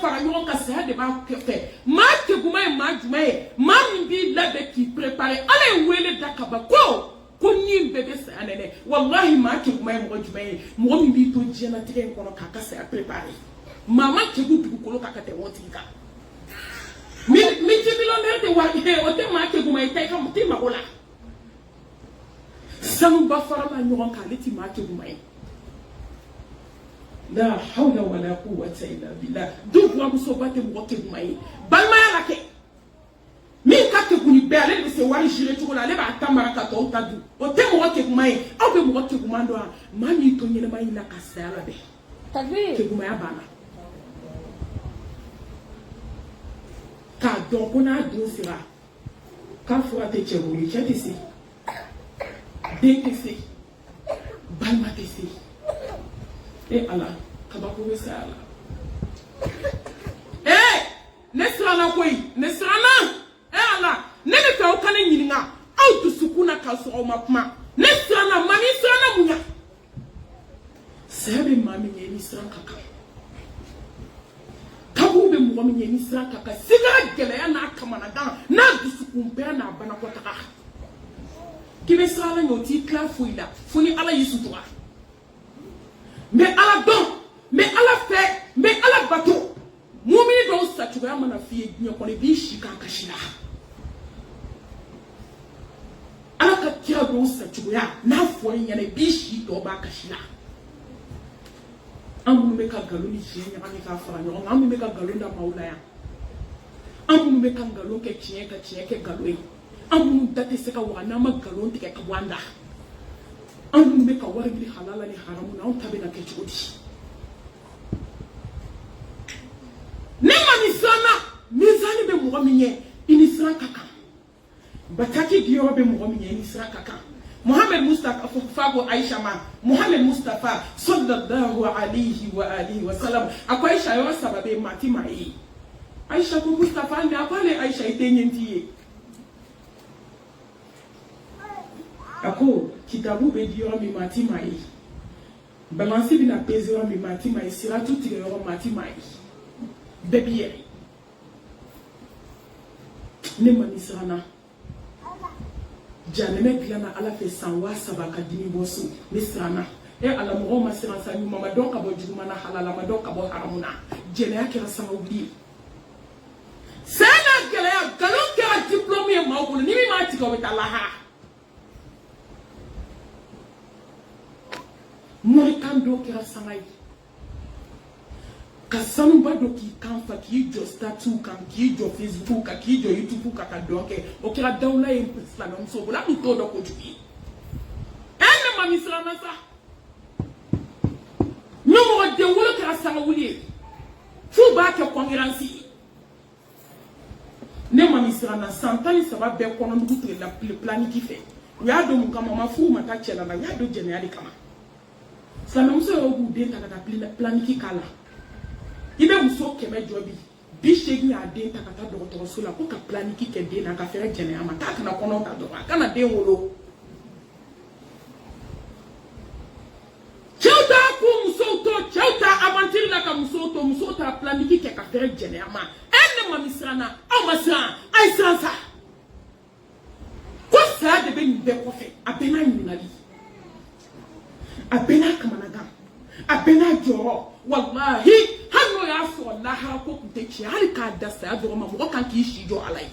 fara ɲɔgɔn ka saya de b'a kɛ maa kɛguma ye maa jumɛn ye maa min b'i labɛn k'i préparer ala ye wele da ka ban ko ni bɛɛ bɛ saya nɛnɛ wallahi maa kɛguma ye mɔgɔ jumɛn ye mɔgɔ min b'i to diɲɛlatigɛ in kɔnɔ k'a ka saya préparer maa ma kɛgu dugukolo kan ka tɛmɛ o tigi kan multimillionnaire de wa o tɛ maa kɛguma ye tɛ mago la sanuba farala ɲɔgɔn kan ale tɛ maa kɛguma ye la hawla wala quwwata illa billah du buramuso ba tɛ mɔgɔ kɛguma ye balimaya la kɛ min ka kɛguni bɛɛ ale de bɛ se wari géré cogo la ale b'a ta mara ka tɔw ta dun o tɛ mɔgɔ kɛguma ye aw bɛ mɔgɔ kɛguma dɔn wa maa min to ɲɛnɛmaya la ka saya labɛn kɛgumaya banna k'a dɔn ko n'a den sera k'a fura tɛ cɛ bolo cɛ tɛ se den tɛ se balima tɛ se ala kabako bɛ saya la ne siranna koyi ne siranna ala ne bɛ fɛ aw ka ne ɲininka aw dusukun na k'a sɔrɔ aw ma kuma ne siranna maa min siranna mun ya saya bɛ maa min ye ni siran ka kan kaburu bɛ mɔgɔ min ye ni siran ka kan sigara gɛlɛya n'a kamanagan n'a dusukun bɛɛ n'a banakɔtaga k'i bɛ siran ala ɲɛ o t'i tila foyi la fo ni ala y'i sutura mais ala dɔn mais ala fɛ mais ala bato mumini dɔw sa cogoya mana f'i ye diɲɛ kɔnɔ i b'i si k'a kasi la ala ka kira dɔw sa cogoya n'a fɔra i ɲɛna i b'i si dɔ b'a kasi la an minnu bɛ ka nkalon ni tiɲɛ ɲagami k'a fara ɲɔgɔn kan an minnu bɛ ka nkalon da maaw la yan an minnu bɛ ka nkalon kɛ tiɲɛ ka tiɲɛ kɛ nkalon ye an minnu da tɛ se ka waga n'an ma nkalon tigɛ ka bɔ an da an minnu bɛ ka wari ɲini halala ni haramu na anw ta bɛna kɛ cogo di ne ma nin siranna mizani bɛ mɔgɔ min ye i ni siran ka kan bataki diyɔrɔ bɛ mɔgɔ min ye i ni siran ka kan Muhammad Mustafa Fabo Aisha ma Muhammad Mustafa sallallahu alaihi wa alihi wa sallam ako Aisha yo sababe mati mai Aisha ko Mustafa ne akole Aisha itenye ye ako kitabu be diyo mi mati mai balansi bina pezero mi mati mai siratu tigero mati mai bebiye ne manisana janeme dilana ala fe sanwa sabaka dimi bosu misrana ala mɔgɔ ma siran sa ɲuman ma dɔn ka bɔ juguman na halala ma dɔn ka bɔ haramu na jɛnɛya kɛra sababu c'est la gɛlɛya nkalon kɛra diplôme ye maaw bolo ni min m'a tigɛ o bɛ taa lahara morikan dɔ kɛra sanga ye ka sanuba dɔ k'i kan fa k'i jɔ statut kan k'i jɔ Facebook kan k'i jɔ YouTube kan ka dɔn kɛ o kɛra dawula ye silamɛmuso bolo a tun t'o dɔn kojugu ye ne ma min siranna sa mɔgɔ den wolo kɛra sanga wuli ye f'u b'a kɛ concurrence ye ne ma min siranna san 13 bɛɛ kɔnɔdugu tigɛla planiki fɛ u y'a dɔn mun kama ma f'u ma taa cɛla la u y'a dɔn jɛnɛya de kama silamɛmuso yɛrɛ b'u den ta ka taa planiki k'a la i bɛ muso 100 jɔ bi 80 y'a den ta ka taa dɔgɔtɔrɔso la ko ka planiki kɛ den na ka fɛrɛ jɛnɛya ma k'a kana kɔnɔ ta dɔrɔn a kana den wolo cɛw t'a ko musow to cɛw t'a aventure la ka musow to musow t'a planiki kɛ ka fɛrɛ jɛnɛya ma ne ma min siranna aw ma siran a ye siran sa ko saya de bɛ nin bɛɛ kɔfɛ a bɛɛ n'a ɲininkali a bɛɛ n'a kamanagan a bɛɛ n'a jɔyɔrɔ wallahi hali n'o y'a sɔrɔ lahara ko tun tɛ tiɲɛ hali k'a da saya dɔrɔn ma mɔgɔ kan k'i si jɔ ala ye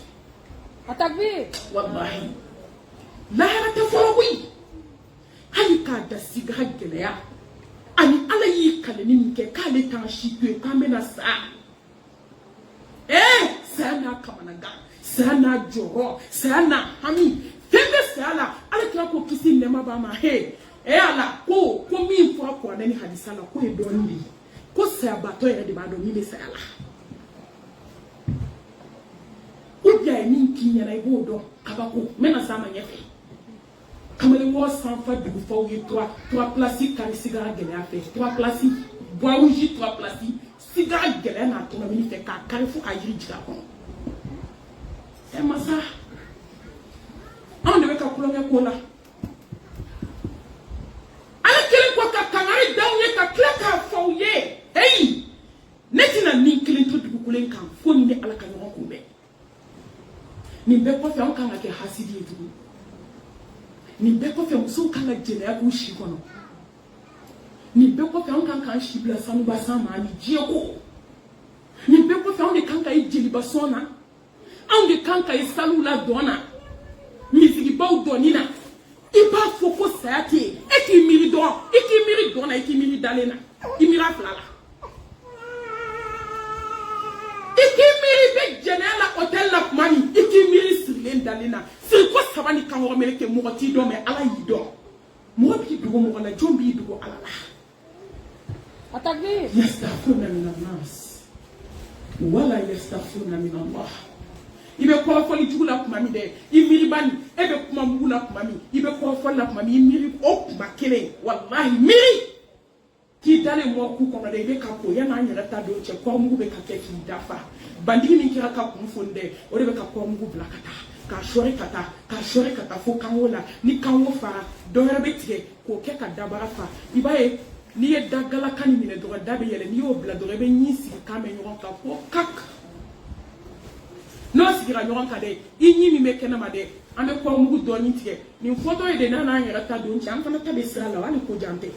a takbir wallahi lahara tɛ fɔlɔ koyi hali k'a da sigara gɛlɛya ani ala y'i kale ni min kɛ k'ale t'an si to yen k'an bɛna sa saya n'a kamanagan saya n'a jɔyɔrɔ saya n'a hami fɛn bɛ saya la ala kira ko kisi nɛɛma b'a ma ala ko min fɔra kuranɛ ni hadisa la ko ye dɔɔnin de ye ko sayabatɔ yɛrɛ de b'a dɔn min bɛ saya la ou bien a ye min k'i ɲɛna i b'o dɔn kabako n bɛna s'a ma ɲɛfɛ kamalen wɔɔrɔ sanfɛ dugufaw ye 3 places kari sigara gɛlɛya fɛ 3 places bois rouge 3 places sigara gɛlɛya n'a tɔnɔmini fɛ k'a kari fo k'a yiri jigin a kɔnɔ masa anw de bɛ ka kulonkɛ ko la ala kelen ko ka kangari d'aw ye ka tila k'a fɔ aw ye ne tɛna nin kelen to kelen kan fo ni ala ka ɲɔgɔn kunbɛn nin bɛɛ kɔfɛ anw kan ka kɛ hasidi ye tugun nin bɛɛ kɔfɛ musow kan ka jɛnɛya k'u si kɔnɔ nin bɛɛ kɔfɛ anw kan k'an si bila sanuba san ma ani diɲɛ ko nin bɛɛ kɔfɛ anw de kan ka ye jeliba sɔn na anw de kan ka ye sanu la dɔn na misigibaw dɔnni na i b'a fɔ ko saya tɛ yen e k'i miiri dɔn i k'i miiri dɔn na i k'i miiri dalen na i miiri fila la i k'i miiri bɛ jɛnɛya la hôtel la kuma min i k'i miiri sirilen dalen na siri ko saba ni kan wɔɔrɔ meleke mɔgɔ t'i dɔn mɛ ala y'i dɔn mɔgɔ b'i dogo mɔgɔ la jɔn b'i dogo ala la yastafuruna min annas wala yastafuruna min Allah i bɛ kɔrɔfɔli jugu la kuma min dɛ i miiriba nin e bɛ kuma mugu la kuma min i bɛ kɔrɔfɔli la kuma min i miiri o kuma kelen walahi miiri k'i dalen mɔgɔ ku kɔnɔ dɛ i bɛ ka ko yan'an yɛrɛ ta don cɛ kɔrɔmugu bɛ ka kɛ k'i dafa bandigi min kɛra ka kun foni dɛ o de bɛ ka kɔrɔmugu bila ka taa k'a sɔri ka taa fo kango la ni kango fara dɔ wɛrɛ bɛ tigɛ k'o kɛ ka dabara fa i b'a ye n'i ye da galakan nin minɛ dɔrɔn da bɛ yɛlɛ n'i y'o bila dɔrɔn i bɛ ɲi sigi kan bɛ ɲɔgɔn kan fo kak n'o sigira ɲɔgɔn kan dɛ i ɲi min bɛ kɛnɛma dɛ an bɛ kɔrɔmugu dɔɔni tigɛ nin fɔtɔ ye de n'an yɛrɛ ta don cɛ an fana ta bɛ sira la hali ko jan tɛ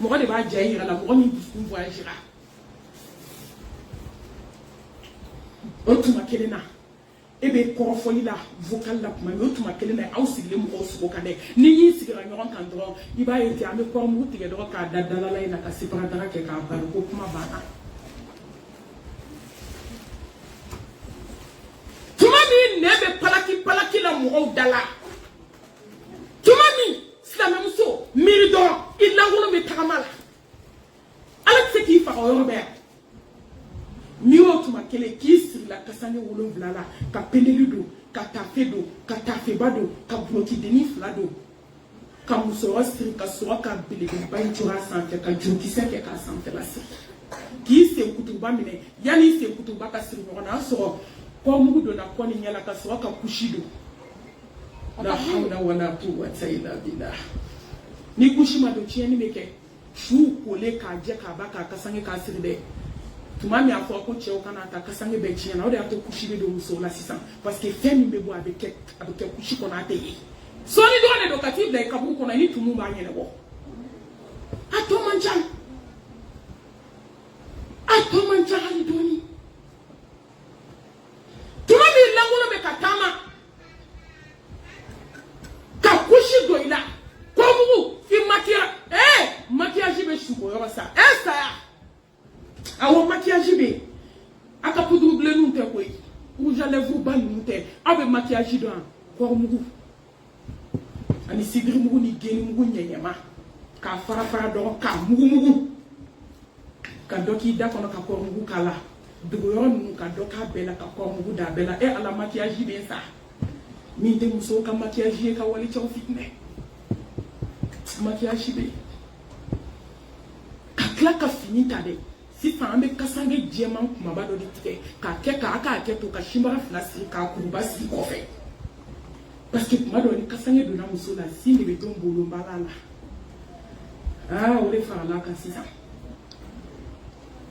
mɔgɔ de b'a ja i yɛrɛ la mɔgɔ min dusukun voyagera o tuma kelen na e bɛ kɔrɔfɔli la vocal la kuma min o tuma kelen na aw sigilen mɔgɔw sogo kan dɛ ni y'i sigira ɲɔgɔn kan dɔrɔn i b'a ye ten an bɛ kɔrɔmugu tigɛ dɔrɔn k'a da dalala in na ka separatara kɛ k'a bari ko kuma banna tuma min nɛ bɛ palaki la mɔgɔw da la tuma min silamɛmuso miiri dɔrɔn i lankolon bɛ tagama la ala tɛ se k'i faga o yɔrɔ bɛɛ yan n'i y'o tuma kelen k'i sirila kasange 7 la ka pendeli don ka tafe don ka tafeba don ka bulɔkidenni 2 don ka musɔrɔ siri ka sɔrɔ ka belebeleba in cɔrɔ a sanfɛ ka jurukisɛ kɛ k'a sanfɛla siri k'i sen kutuba minɛ yanni sen kutuba ka siri ɲɔgɔn na a sɔrɔ kɔmugu donna kɔ ni ɲɛ la ka sɔrɔ ka kusi don la hawla wala quwwata illa billah ni kusi ma don tiɲɛni bɛ kɛ su kolen k'a jɛ k'a ba k'a kasange k'a siri dɛ tuma min a fɔ ko cɛw kana ta kasange bɛɛ tiɲɛ na o de y'a to kusi bɛ don musow la sisan parce que fɛn min bɛ bɔ a bɛ kɛ kusi kɔnɔ a tɛ ye sɔɔni dɔrɔn de don ka t'i bila i kaburu kɔnɔ i ni tumu b'a ɲɛnabɔ a tɔ man ca hali dɔɔni tuma min lankolon bɛ ka taama ka kusi don i la kɔmugu i maquillage bɛ sugo yɔrɔ sa saya awɔ maquillage bɛ a ka poudre bilenninw tɛ koyi rouge à lèvres ba ninnu tɛ aw bɛ maquillage dɔn kɔrɔmugu ani sidirimugu ni genimugu ɲɛɲɛma k'a fara dɔrɔn k'a mugumugu ka dɔ k'i da kɔnɔ ka kɔrɔmugu k'a la dogoyɔrɔ ninnu ka dɔ k'a bɛɛ la ka kɔrɔmugu da bɛɛ la ala maquillage bɛ sa min tɛ musow ka maquillage ye ka wali cɛw fitinɛ maquillage bɛ ka tila ka fini ta dɛ sisan an bɛ kasange jɛman kumaba dɔ de tigɛ k'a k'a kɛ to ka sinbara 2 siri k'a kuruba sigi kɔfɛ parce que kuma dɔ ni kasange donna muso la sin de bɛ to bolonbala la o de farala kan sisan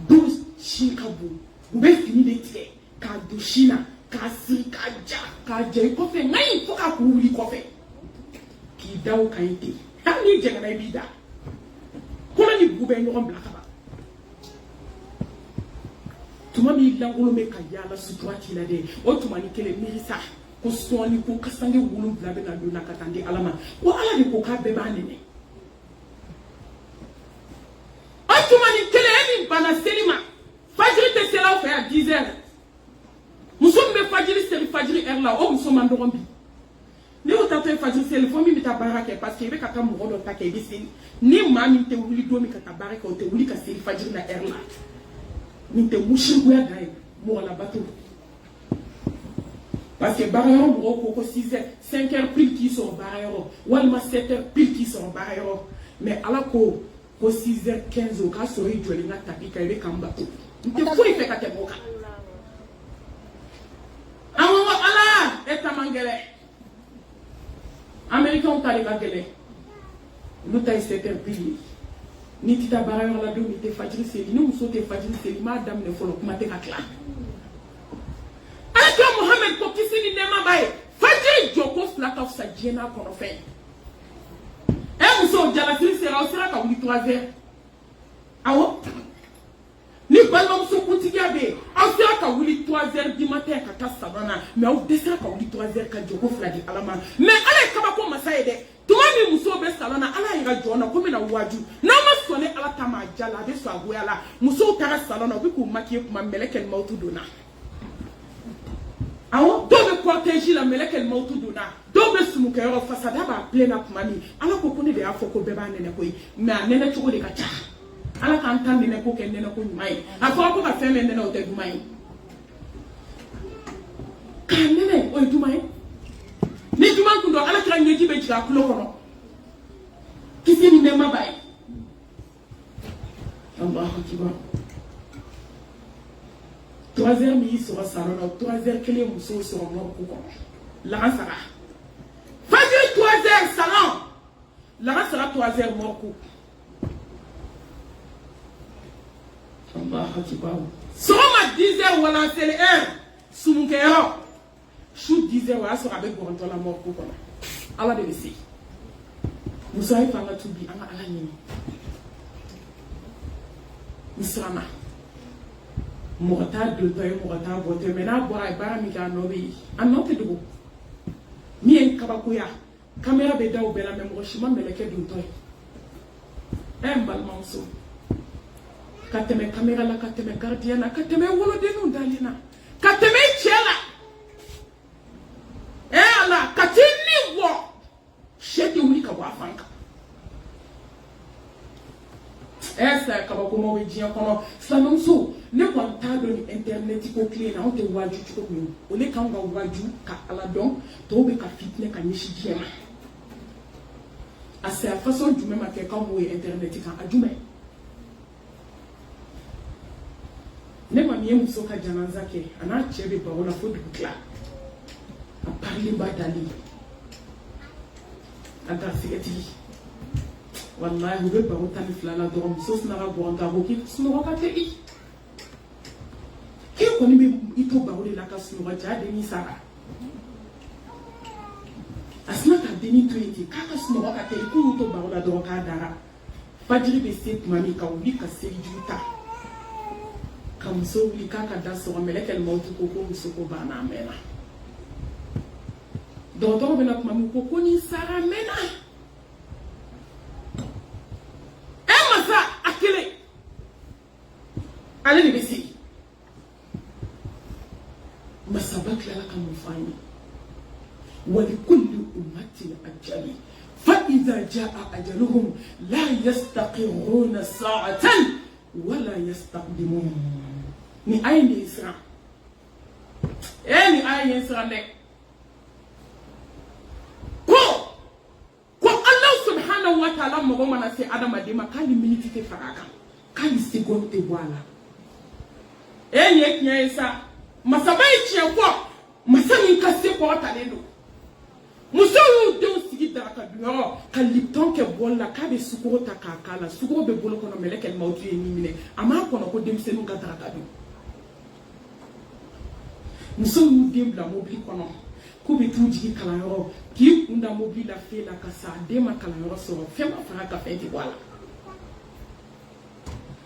dɔw sin ka bon u bɛ fini de tigɛ k'a don sin na k'a siri k'a ja i kɔfɛ ŋayi fo k'a kuru wuli kɔfɛ k'i da o kan ye ten hali n'i jɛngɛna i b'i da kɔnɔ ni bu bɛ ɲɔgɔn bila ka ban tuma min lankolon bɛ ka yaala sutura k'i la dɛ o tuma ni kelen miiri sa ko sɔɔni ko kasange 7 bɛ na don na ka taa di ala ma ko ala de ko k'a bɛɛ b'a nɛnɛ o tuma ni kelen e min banna seli ma fajiri tɛ seli aw fɛ yan 10 heures muso min bɛ fajiri seli fajiri heure la o muso man dɔgɔn bi ni y'o ta to ye fajiri seli fo min bɛ taa baara kɛ parce que i bɛ ka taa mɔgɔ dɔ ta kɛ i bɛ seli ni maa min tɛ wuli don min ka taa baara kɛ o tɛ wuli ka seli fajiri la heure la nin tɛ musirikuya dan ye mɔgɔ la bato parce que baara yɔrɔ mɔgɔw ko 6 heures 5 heures pile k'i sɔrɔ baara yɔrɔ walima 7 heures pile k'i sɔrɔ baara yɔrɔ mais ala ko 6 heures 15 o k'a sɔrɔ i jɔlen ka tapi kan i bɛ k'an bato n tɛ foyi fɛ ka tɛmɛ o kan awɔ ala e ta man gɛlɛn américains ta de ka gɛlɛn olu ta ye 7 heures pile ni tita bara yɔrɔ la don min tɛ fajiri seli ni muso tɛ fajiri seli m'a daminɛ fɔlɔ kuma tɛ ka tila alakira Muhammed ko kisi ni nɛɛma b'a ye fajiri jɔ ko 2 ka fisa diɲɛ n'a kɔnɔ fɛn muso jalasiri sera aw sera ka wuli 3 heures awɔ ni balimamuso kuntigiya bɛ yen aw sera ka wuli 3 heures du matin ka taa salon na mais aw dɛsɛra ka wuli 3 heures ka jɔ ko 2 di Ala ma mais Ala ye kabako masa ye dɛ tuma min muso bɛ salon na Ala y'i ka jɔn na ko bɛna waaju n'a ma sɔn ni Ala ta ma a ja la a bɛ sɔn a goya la musow taara salon na u bɛ k'u maquiller kuma mɛlɛkɛl mawutu donna awɔ dɔw bɛ cortège la mɛlɛkɛl mawutu donna dɔw bɛ sumukɛyɔrɔ fasada b'a plein na kuma min Ala ko ne de y'a fɔ ko bɛɛ b'a nɛnɛ koyi mais a nɛnɛ cogo de ka ca Ala k'an ta nɛnɛ ko kɛ nɛnɛ ko ɲuman ye a fɔra ko ka fɛn bɛɛ nɛnɛ o tɛ ɲuman ye k'a nɛnɛ o ye ɲuman ye ni ɲuman tun don Ala kira ɲɛji bɛ jigin a tulo kɔnɔ kisi ni nɛɛma b'a ye Allahu akibar 3 heures min y'i sɔrɔ salon na 3 heures kelen musow sɔrɔ mɔriku kɔnɔ lansara fajiri 3 heures salon lansara 3 heures mɔriku Allahu akibar sɔgɔma 10 heures walanseli 1 sumukɛyɔrɔ su 10 heures o y'a sɔrɔ a bɛ gɔrɔntɔ la mɔriku kɔnɔ Ala de bɛ se muso ye fanga tubi an ka Ala ɲini misirama mɔgɔ t'a dontɔ ye mɔgɔ t'a bɔtɔ mais n'a bɔra a ye baara min kɛ a nɔ bɛ yen a nɔ tɛ dogo min ye kabakoya caméra bɛ da o bɛɛ la mais mɔgɔ si ma mɛlɛkɛ dontɔ ye n balimamuso ka tɛmɛ caméra la ka tɛmɛ gardien na ka tɛmɛ wolodenninw dalen na ka tɛmɛ i cɛ la Ala ka t'i ni bɔ sɛ tɛ wuli ka bɔ a fan kan sa kabakoma bɛ diɲɛ kɔnɔ silamɛmuso ne kɔni t'a dɔn ni internet ko tile na anw tɛ waaju cogo min o ne kan ka waaju ka Ala dɔn tɔw bɛ ka fitinɛ ka ɲɛsin diɲɛ ma a sera façon jumɛn ma kɛ k'anw b'o ye internet kan a jumɛn ne kɔni ye muso ka janaza kɛ a n'a cɛ bɛ baro la fo dugu tila a parilen ba dalen a garisigɛtigi wallahi u bɛ baro 12 la dɔrɔn muso sinara gɔrɔn ka ko k'i sunɔgɔ ka teli k'e kɔni bɛ i to baro de la ka sunɔgɔ ja denni sara a sina ka denni to yen ten k'a ka sunɔgɔ ka teli k'u y'u to baro la dɔrɔn k'a dara fajiri bɛ se tuma min ka wuli ka selijugu ta ka muso wuli k'a ka da sɔgɔ mɛlɛkɛl mawutu ko muso ko banna a mɛnna dɔgɔtɔrɔ bɛna tuma min ko ni sara mɛnna ale de bɛ se masaba tilala ka mun f'an ye walikulli ummatin ajali fa idha jaa ajaluhum la yastaqiruna sa'atan wala yastaqdimun ni ayin de isra ni ayin isra ne ko Allah subhanahu wa ta'ala mɔgɔ mana se adamaden ma k'ali miniti tɛ fara kan k'ali seconde tɛ bɔ a la ye tiɲɛ ye sa masaba ye tiɲɛ fɔ masa min ka se kɔrɔtalen don muso y'u denw sigi daraka dun ka lipton kɛ bɔli la k'a bɛ sukoro ta k'a k'a la sukoro bɛ bolo kɔnɔ mɛlɛkɛl mawutu ye min minɛ a m'a kɔnɔ ko denmisɛnninw ka daraka dun muso y'u den bila mobili kɔnɔ k'u bɛ t'u jigi kalanyɔrɔ k'i kun da mobili la fe la ka sa a den ma kalanyɔrɔ sɔrɔ fɛn ma fara ka fɛn tɛ bɔ a la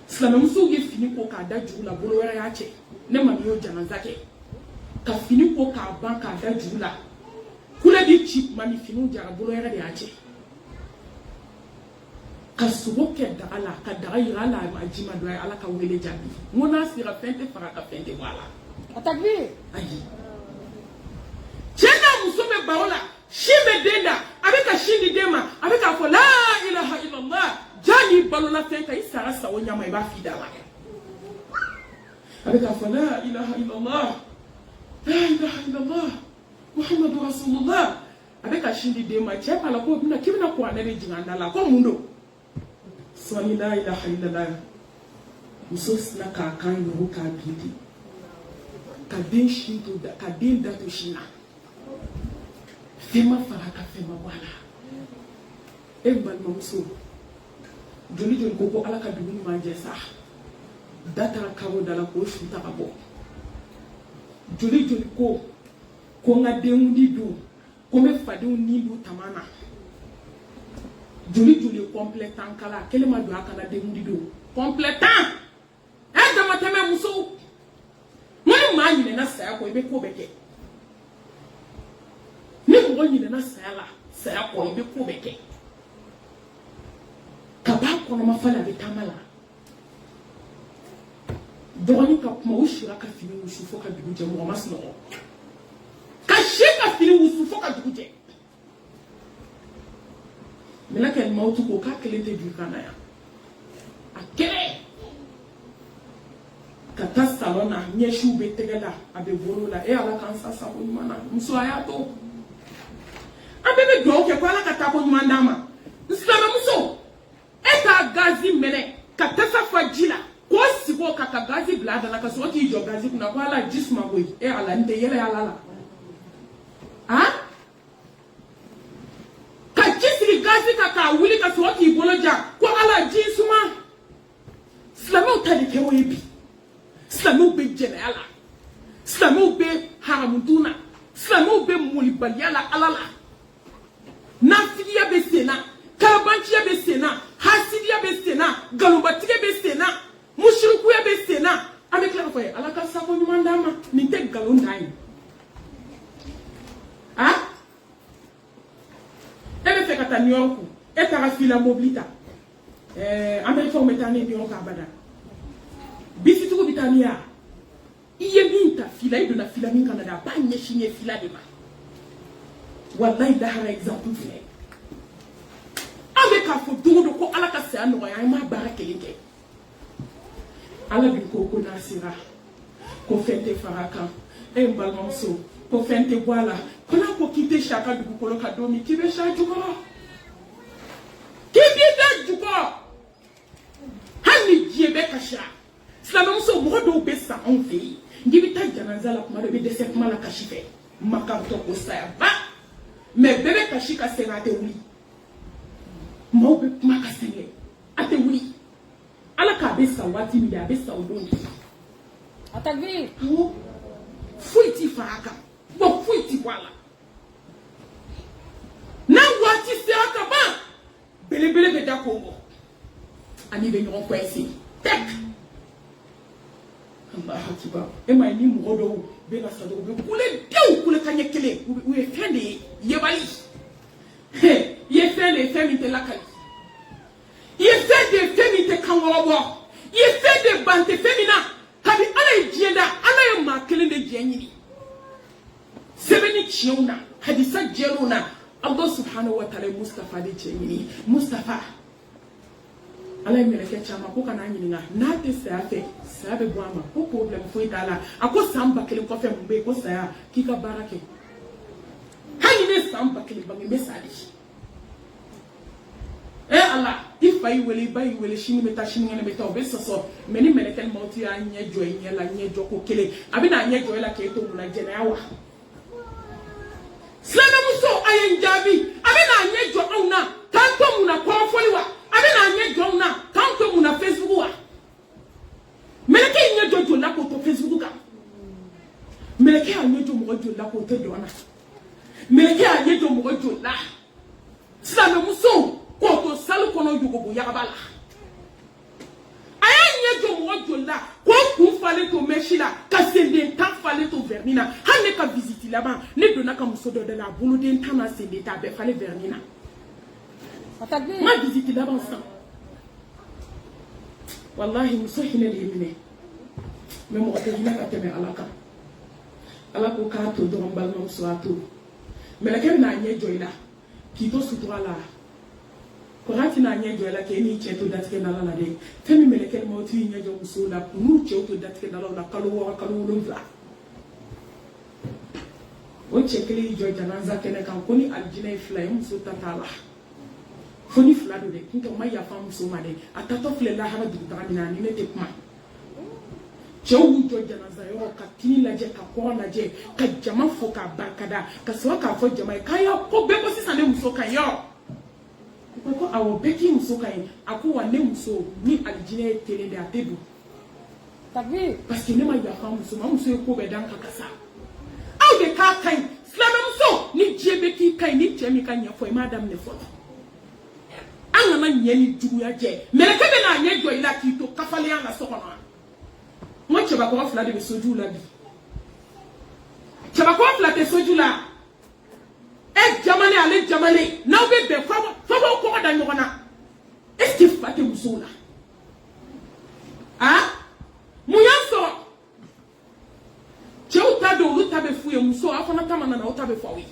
silamɛmusow ye fini ko k'a da juru la bolo wɛrɛ y'a cɛ ne ma y'o janaza kɛ ka fini ko k'a ban k'a da juru la kule bi ci kuma min finiw jara bolo wɛrɛ de y'a cɛ ka sogo kɛ daga la ka daga yira a la a ji ma don a ye Ala ka wele jaabi n ko n'a sera fɛn tɛ fara ka fɛn tɛ bɔ a la a takbir ayi cɛ n'a muso bɛ baro la sin bɛ den da a bɛ ka sin di den ma a bɛ k'a fɔ la ilaha illallah jani balola fɛn ka i sara sago ɲama i b'a fi da la a bɛ k'a fɔ la ilaha illallah la ilaha illallah muhammadu rasulullah a bɛ ka sin di den ma cɛ b'a la ko k'i bɛna kuranɛ de jigin an da la ko mun don sɔni la ilaha illallah muso sina k'a kan yoro k'a bin ka den sin to da ka den da to sin na fɛn ma fara ka fɛn ma bɔ a la e balimamuso joli joli ko ala ka dugu ɲuman jɛ sa da taara karo da la k'o su ta ka bɔ joli joli ko n ka denw di don ko n bɛ fadenw ni don tama na joli joli complétant kala kelen ma don a kana denw di don complétant dama tɛmɛ muso ni maa ɲinɛna saya kɔ i bɛ ko bɛɛ kɛ ni mɔgɔ ɲinɛna saya la saya kɔ i bɛ ko bɛɛ kɛ ka b'a kɔnɔma falen a bɛ taama la dɔgɔnin ka kuma o sira ka fini wusu fo ka dugu jɛ mɔgɔ ma sunɔgɔ ka si ka fini wusu fo ka dugu jɛ mɛlɛ kɛ mawutu ko k'a kelen tɛ juru kan na yan a kɛlɛ ka taa salon na ɲɛsiw bɛ tɛgɛ la a bɛ bolo la ala k'an sa sago ɲuman na muso a y'a to an bɛɛ bɛ dugawu kɛ ko ala ka taa ko ɲuman d'an ma silamɛmuso k'a gazi minɛ ka tasa fa ji la k'o sigi o kan ka gazi bila a da la ka sɔrɔ k'i jɔ gazi kunna ko ala ji suma koyi ala n tɛ yɛlɛ ala la ka ji sigi gazi kan k'a wuli ka sɔrɔ k'i bolo ja ko ala ji suma silamɛw ta de kɛ o ye bi silamɛw bɛ jɛnɛya la silamɛw bɛ haramudun na silamɛw bɛ molibaliya la ala la nafigiya bɛ sen na karabanciya bɛ sen na hasidiya bɛ sen na nkalonbatigɛ bɛ sen na musirikuya bɛ sen na an bɛ tila ka fɔ ye ala ka sago ɲuman d'an ma nin tɛ nkalon dan ye e bɛ fɛ ka taa New York e taara fila mobili ta an bɛ fɛnw bɛ taa ne New York abada bisitigiw bɛ taa n'i ya i ye min ta fila i donna fila min kana da a b'a ɲɛsin ye fila de ma walayi lahara exemple filɛ an bɛ k'a fɔ don o don ko ala ka saya nɔgɔya an m'a baara kelen kɛ ala bi ko n'a sera ko fɛn tɛ fara kan n balimamuso ko fɛn tɛ bɔ a la ko n'a ko k'i tɛ si a ka dugukolo kan don min k'i bɛ si a jukɔrɔ k'i b'i da jukɔrɔ hali ni diɲɛ bɛ kasi a silamɛmuso mɔgɔ dɔw bɛ sa anw fɛ yen n'i bɛ taa janaza la kuma dɔ i bɛ dɛsɛ kuma la kasi fɛ makantɔ ko saya ba mɛ bɛɛ bɛ kasi ka sɛgɛn a tɛ wuli maaw bɛ kuma ka sɛgɛn a tɛ wuli ala k'a bɛ sa waati min de a bɛ sa o don de a tɛ wuli awɔ foyi ti fara a kan wa foyi ti bɔ a la n'a waati sera ka ban belebele bɛ da k'o bɔ ani bɛ ɲɔgɔn kɔɛsi tɛk Allahu Akbar e ma ye ni mɔgɔ dɔw bɛ na sa dɔw bɛ kule dew kule ka ɲɛ kelen u ye fɛn de ye yebali i ye fɛn de ye fɛn min tɛ lakali i ye fɛn de ye fɛn min tɛ kankɔrɔbɔ i ye fɛn de ban tɛ fɛn min na kabi ala ye diɲɛ da ala ye maa kelen de diɲɛ ɲini sɛbɛnni tiɲɛw na hadisa jɛlenw na Allah subhanahu wa ta'ala ye Mustafa de cɛ ɲini Mustafa ala ye mɛlɛkɛ caman ko kana ɲininka n'a tɛ saya fɛ saya bɛ bɔ a ma ko problème foyi t'a la a ko san 1000 kɔfɛ mun bɛ yen ko saya k'i ka baara kɛ hali ne san 1000 bange n bɛ sa de ala i fa y'i wele i ba y'i wele sini bɛ taa sinikɛnɛ bɛ taa o bɛ sɔsɔ mɛ ni mɛlɛkɛ mawuti y'a ɲɛ jɔ i ɲɛ la ɲɛ jɔ ko kelen a bɛ n'a ɲɛ jɔ i la k'e to mun na jɛnɛya wa silamɛmuso a ye n jaabi a bɛ n'a ɲɛ jɔ anw na k'an to mun na kɔrɔfɔli wa a bɛ n'a ɲɛ jɔ anw na k'an to mun na Facebook wa mɛlɛkɛ y'i ɲɛ jɔ joli la k'o to Facebook kan mɛlɛkɛ y'a ɲɛ jɔ mɔgɔ joli la k'o to dɔn na mɛlɛkɛ y'a ɲɛ jɔ mɔgɔ joli la silamɛmuso k'o to sali kɔnɔ yogobo yagaba la a y'a ɲɛ jɔ mɔgɔ joli la k'o kun falen to mɛsi la ka senden tan falen to verni na hali ne ka visite laban ne donna ka muso dɔ de la a boloden tan na senden ta a bɛɛ falen verni na ma visite laban san wallahi muso hinɛ de ye minɛ mɛ mɔgɔ tɛ hinɛ ka tɛmɛ ala kan ala ko k'a to dɔrɔn balimamuso a to mɛlɛkɛ bɛna a ɲɛ jɔ i la k'i to sutura la Kɔrɔ tɛna ɲɛ jɔ i la k'e n'i cɛ to datigɛ dala la dɛ fɛn min mɛlɛkɛ mawuti y'i ɲɛ jɔ musow la u n'u cɛw to datigɛ dalaw la kalo 6 kalo 7 o cɛ kelen y'i jɔ janaza kɛnɛ kan ko ni alijinɛ ye 2 ye muso ta t'a la fo ni 2 don dɛ n tɛ ma yafa muso ma dɛ a tatɔ filɛ lahara dugutaga min na ni ne tɛ kuma cɛw y'u jɔ janaza yɔrɔ ka kini lajɛ ka kɔrɔ lajɛ ka jama fo k'a barikada ka sɔrɔ k'a fɔ jama ye k'a y'a ko bɛɛ bɔ sisan ne muso kan yɔrɔ Pourquoi awo beki muso kain ako wa ne muso ni aljine tele de atebu. Parce que ne ma yafa muso ma muso ko be dan kakasa. Aw de ka kain slama muso ni jebeki kain ni jemi kan ya foi madam ne fo. Anga na nyeni juguya je. Meleke be na nye jo ila kito kafale anga sokono. Mo cheba ko afla de soju la bi. Cheba ko afla te soju la. Jamane ale jamane na be be fabo ko da nyona est-ce que fate musula ah muyanso cheuta do utabe fuye muso afana tamana na utabe fawi